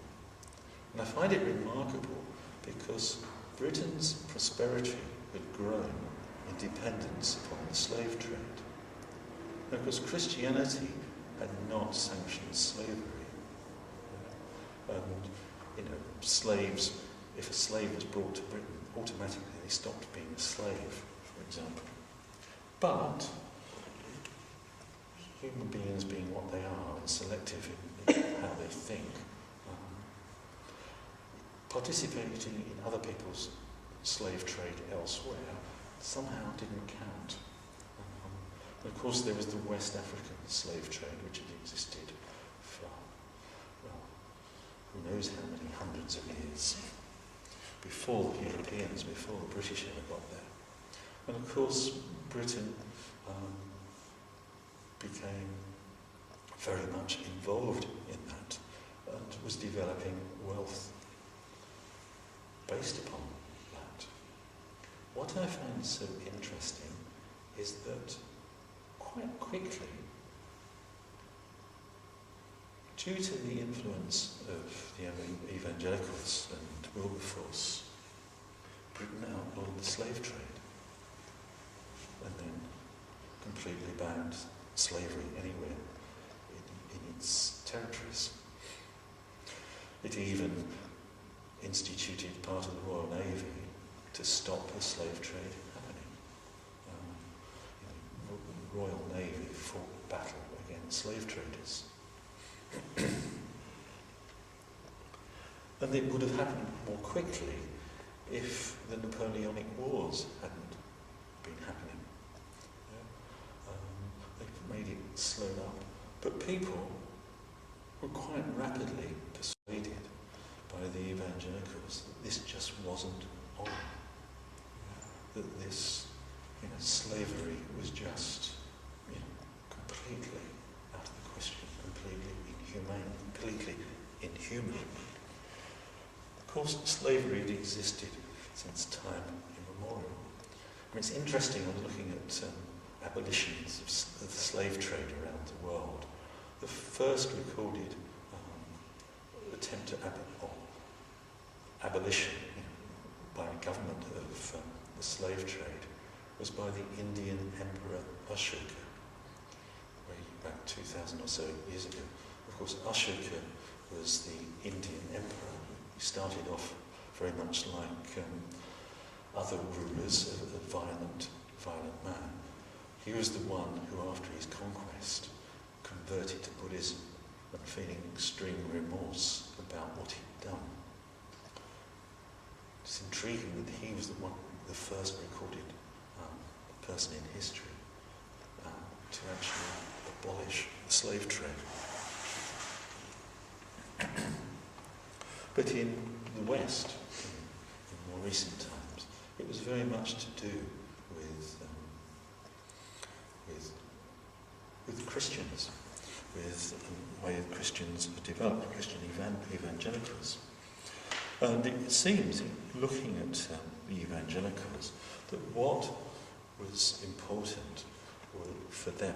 And I find it remarkable because Britain's prosperity had grown in dependence upon the slave trade. And of course, Christianity had not sanctioned slavery. And, slaves, if a slave was brought to Britain, automatically they stopped being a slave, for example. But human beings being what they are and selective in how they think, participating in other people's slave trade elsewhere somehow didn't count. And of course there was the West African slave trade which had existed for, well, who knows how many hundreds of years before the Europeans, before the British ever got there. And of course Britain became very much involved in that and was developing wealth based upon that. What I find so interesting is that quite quickly, due to the influence of the evangelicals and Wilberforce, Britain outlawed the slave trade and then completely banned slavery anywhere in its territories. It even instituted part of the Royal Navy to stop the slave trade happening. The Royal Navy fought battle against slave traders. And it would have happened more quickly if the Napoleonic Wars hadn't been happening. They made it slow up. But people were quite rapidly persuaded by the evangelicals that this just wasn't on. That this, slavery was just, completely out of the question, completely inhuman. Of course, slavery had existed since time immemorial. It's interesting, I'm looking at abolitions of the slave trade around the world. The first recorded attempt at abolition by a government of the slave trade was by the Indian Emperor Ashoka, way back 2,000 or so years ago. Of course, Ashoka was the Indian emperor. He started off very much like other rulers, a violent man. He was the one who, after his conquest, converted to Buddhism and feeling extreme remorse about what he'd done. It's intriguing that he was the first recorded person in history to actually abolish the slave trade. But in the West, in more recent times, it was very much to do with Christians, with the way Christians have developed, Christian evangelicals. And it seems, looking at the evangelicals, that what was important for them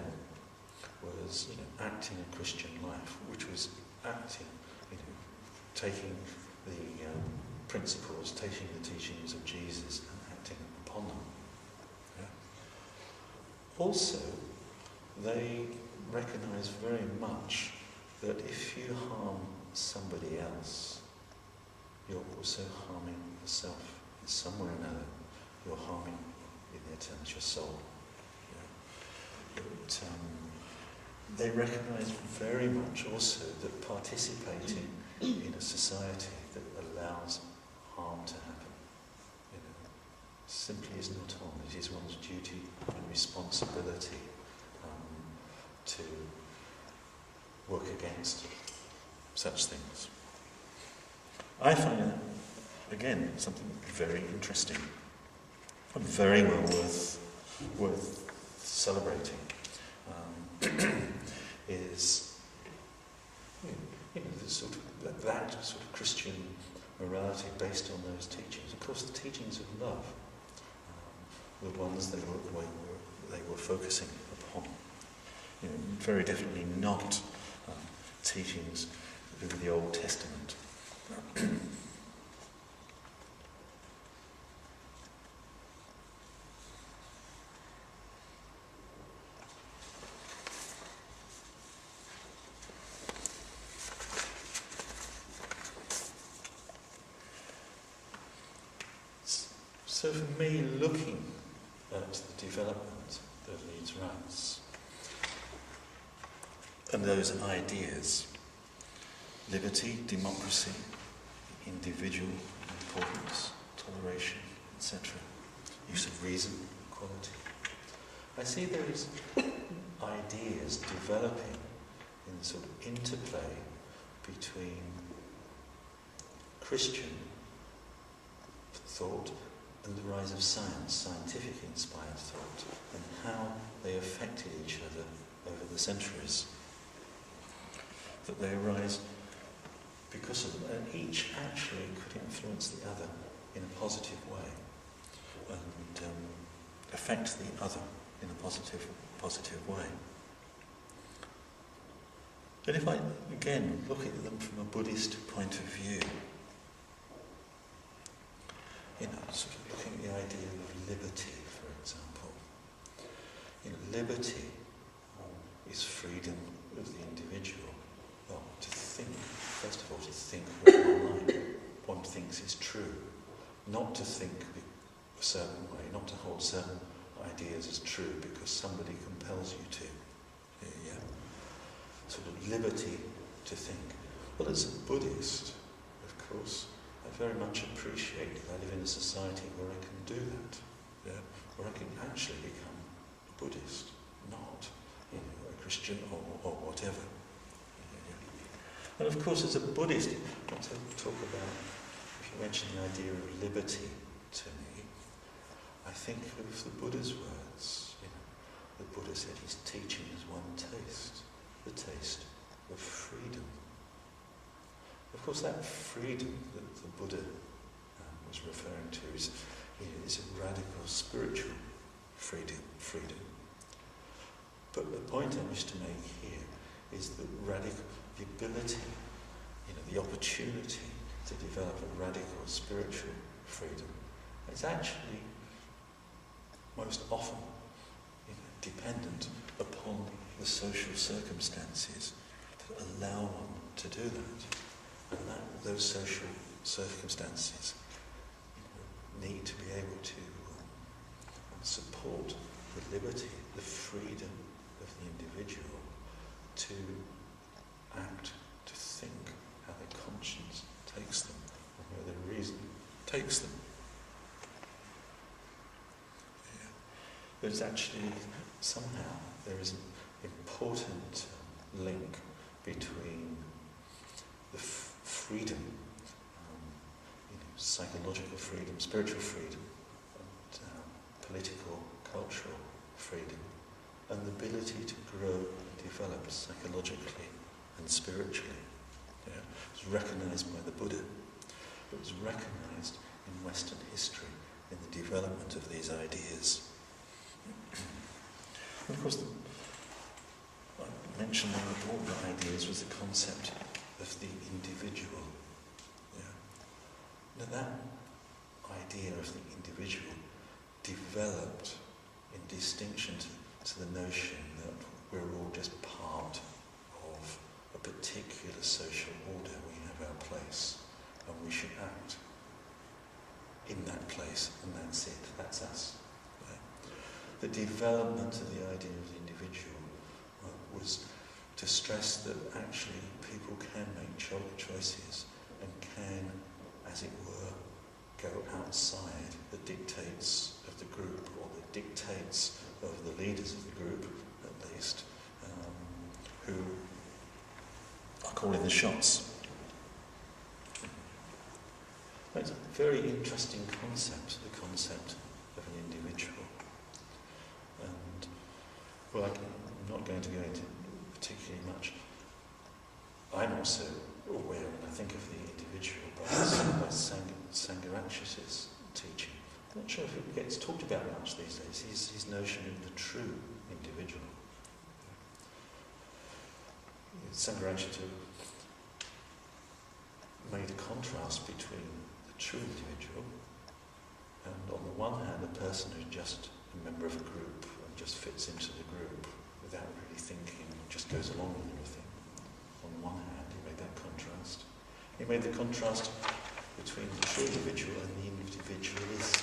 was acting a Christian life, which was acting, taking the principles, taking the teachings of Jesus and acting upon them. Yeah. Also, they recognise very much that if you harm somebody else, you're also harming yourself. In some way or another, you're harming, in their terms, your soul. Yeah. But, they recognise very much also that participating in a society that allows harm to happen, simply is not on. It is one's duty and responsibility to work against such things. I find that, again, something very interesting and very well worth celebrating. Is the sort of that sort of Christian morality based on those teachings. Of course, the teachings of love, the ones they were focusing upon. Very definitely not teachings of the Old Testament. So for me, looking at the development of these rights and those ideas, liberty, democracy, individual importance, toleration, etc., use of reason, equality, I see those ideas developing in sort of interplay between Christian thought and the rise of science, scientific inspired thought, and how they affected each other over the centuries. That they arise because of them, and each actually could influence the other in a positive way, and affect the other in a positive way. And if I, again, look at them from a Buddhist point of view, sort of looking at the idea of liberty, for example. Liberty is freedom of the individual. Well, to think, first of all, to think what one thinks is true. Not to think a certain way, not to hold certain ideas as true because somebody compels you to. Yeah. Sort of liberty to think. Well, as a Buddhist, of course, I very much appreciate that I live in a society where I can do that, where I can actually become a Buddhist, not a Christian or whatever. And of course, as a Buddhist, I want to talk about, if you mention the idea of liberty to me, I think of the Buddha's words. The Buddha said his teaching is one taste, the taste of freedom. Of course, that freedom that the Buddha was referring to is a radical spiritual freedom. But the point I wish to make here is the ability, the opportunity to develop a radical spiritual freedom. It's actually most often dependent upon the social circumstances that allow one to do that. And those social circumstances need to be able to support the liberty, the freedom of the individual to act, to think how their conscience takes them, and where their reason takes them. Yeah. There's actually, somehow, there is an important link between the freedom, psychological freedom, spiritual freedom, and political, cultural freedom, and the ability to grow and develop psychologically and spiritually. Yeah. It was recognised by the Buddha. It was recognised in Western history in the development of these ideas. And of course, I mentioned one of the important ideas was the concept of the individual. Yeah. Now that idea of the individual developed in distinction to the notion that we're all just part of a particular social order. We have our place and we should act in that place, and that's it, that's us. Right? The development of the idea of the individual was to stress that actually people can make choices and can, as it were, go outside the dictates of the group, or the dictates of the leaders of the group, at least, who are calling the shots. It's a very interesting concept, the concept of an individual. And, well, I'm not going to go into particularly much. I'm also aware, when I think of the individual, by Sangharakshita's teaching. I'm not sure if it gets talked about much these days, his notion of the true individual. Sangharakshita made a contrast between the true individual and, on the one hand, a person who's just a member of a group and just fits into the group without really thinking, just goes along with everything. On the one hand, he made that contrast. He made the contrast between the true individual and the individualist.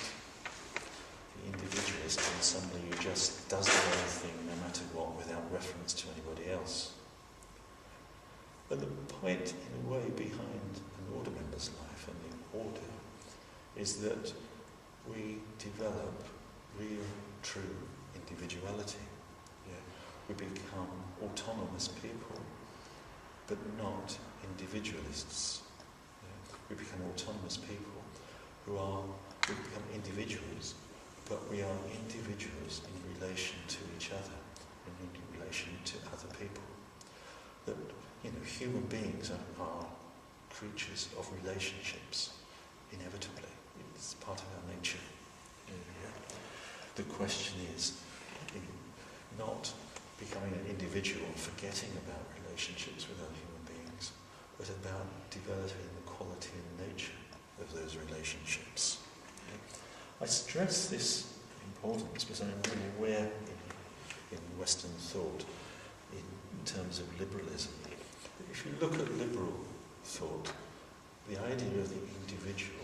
individualist than somebody who just does their own thing no matter what without reference to anybody else. And the point, in a way, behind an order member's life and the order is that we develop real, true individuality. Yeah. We become autonomous people, but not individualists. Yeah. We become autonomous people we become individuals, but we are individuals in relation to each other, and in relation to other people. That, human beings are creatures of relationships, inevitably. It's part of our nature. Yeah. The question is not becoming an individual and forgetting about relationships with other human beings, but about developing the quality and nature of those relationships. Yeah. I stress this importance because I'm really aware in Western thought, in terms of liberalism. If you look at liberal thought, the idea of the individual,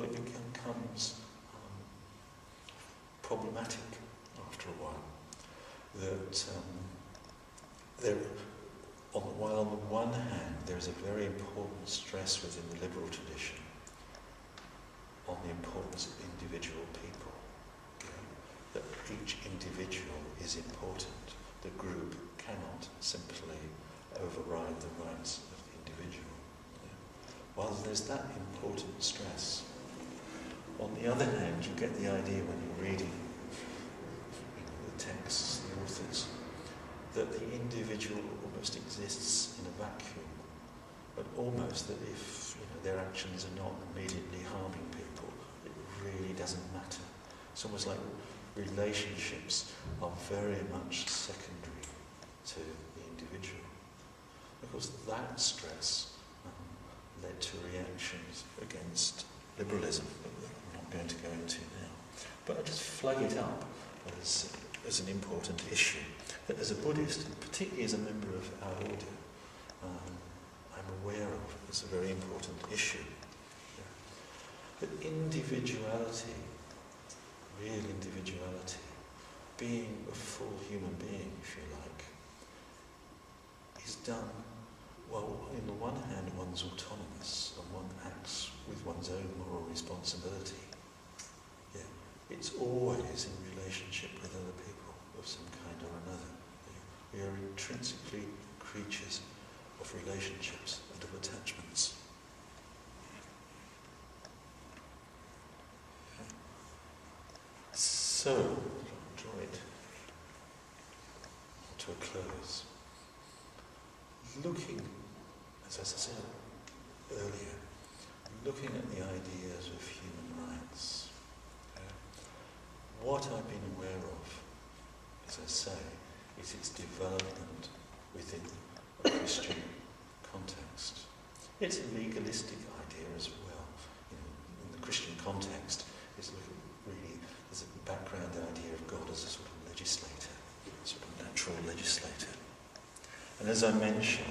it becomes problematic after a while. That while on the one hand there is a very important stress within the liberal tradition on the importance of individual people, that each individual is important. The group cannot simply override the rights of the individual. While there's that important stress, on the other hand, you get the idea when you're reading the texts, the authors, that the individual almost exists in a vacuum, but almost that if their actions are not immediately harming people, it really doesn't matter. It's almost like relationships are very much secondary to the individual. Of course, that stress led to reactions against liberalism that I'm not going to go into now. But I just flag it up as an important issue. That as a Buddhist, and particularly as a member of our order, I'm aware of as a very important issue. That individuality, real individuality, being a full human being, if you like, is done, on the one hand, one's autonomous and one acts with one's own moral responsibility. Yeah. It's always in relationship with other people of some kind or another. We are intrinsically creatures of relationships and of attachments. So, I'll draw it to a close. Looking, as I said earlier, looking at the ideas of human rights, what I've been aware of, as I say, is its development within a Christian context. It's a legalistic idea as well. In the Christian context, it's really, there's a background idea of God as a sort of legislator, a sort of natural legislator. And as I mentioned,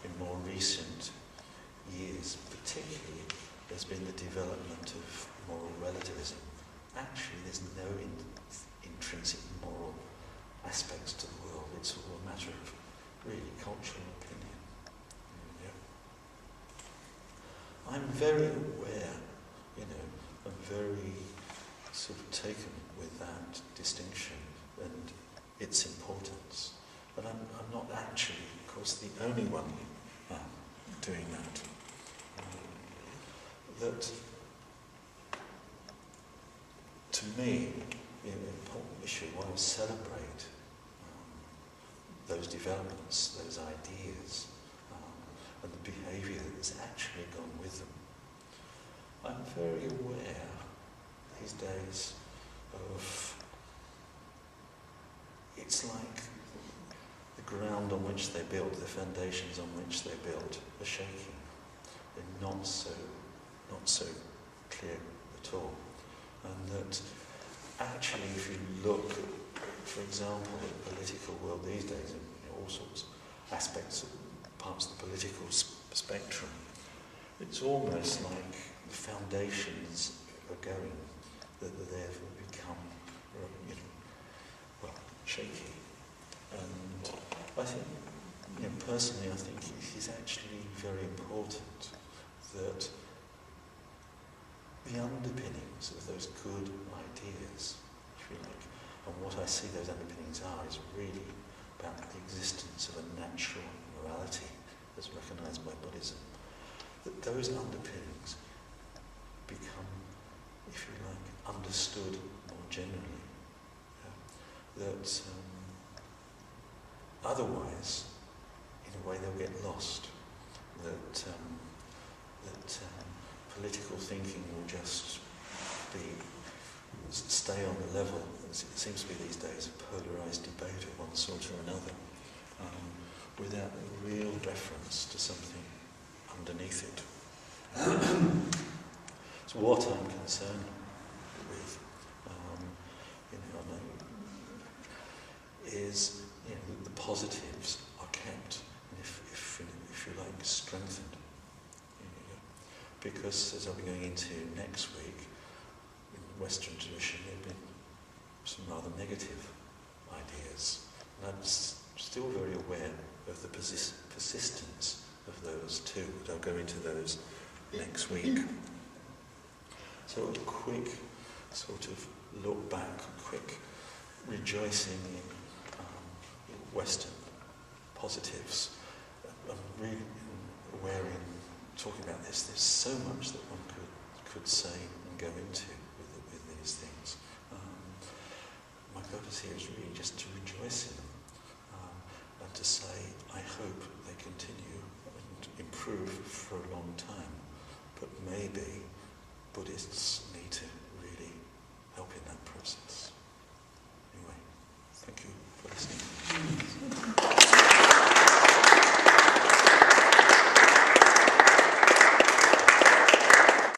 in more recent years, particularly, there's been the development of moral relativism. Actually, there's no intrinsic moral aspects to the world. It's all a matter of really cultural opinion. Yeah. I'm very aware, I'm very sort of taken with that distinction and its importance. But I'm not actually, of course, the only one doing that. That, to me, the important issue, I want to celebrate those developments, those ideas, and the behaviour that has actually gone with them. I'm very aware these days of, it's like the ground on which they built, the foundations on which they built are shaking. They're not so clear at all. And that actually, if you look, for example, at the political world these days, in all sorts of aspects of parts of the political spectrum, it's almost like the foundations are going, that they've become, shaky. And I think, personally, I think it is actually very important that the underpinnings of those good ideas, if you like, and what I see those underpinnings are is really about the existence of a natural morality as recognised by Buddhism. That those underpinnings become, if you like, understood more generally. That otherwise, in a way, they'll get lost. That political thinking will just stay on the level. It seems to be these days a polarised debate of one sort or another, without a real reference to something underneath it. So what I'm concerned with, is the positives are kept, and if you like, strengthened. Because as I'll be going into next week, in the Western tradition, there have been some rather negative ideas, and I'm still very aware of the persistence of those too. But I'll go into those next week. So a quick sort of look back, a quick rejoicing in Western positives. I'm really aware in talking about this, there's so much that one could say and go into with these things. My purpose here is really just to rejoice in them and to say, I hope they continue and improve for a long time. But maybe Buddhists need to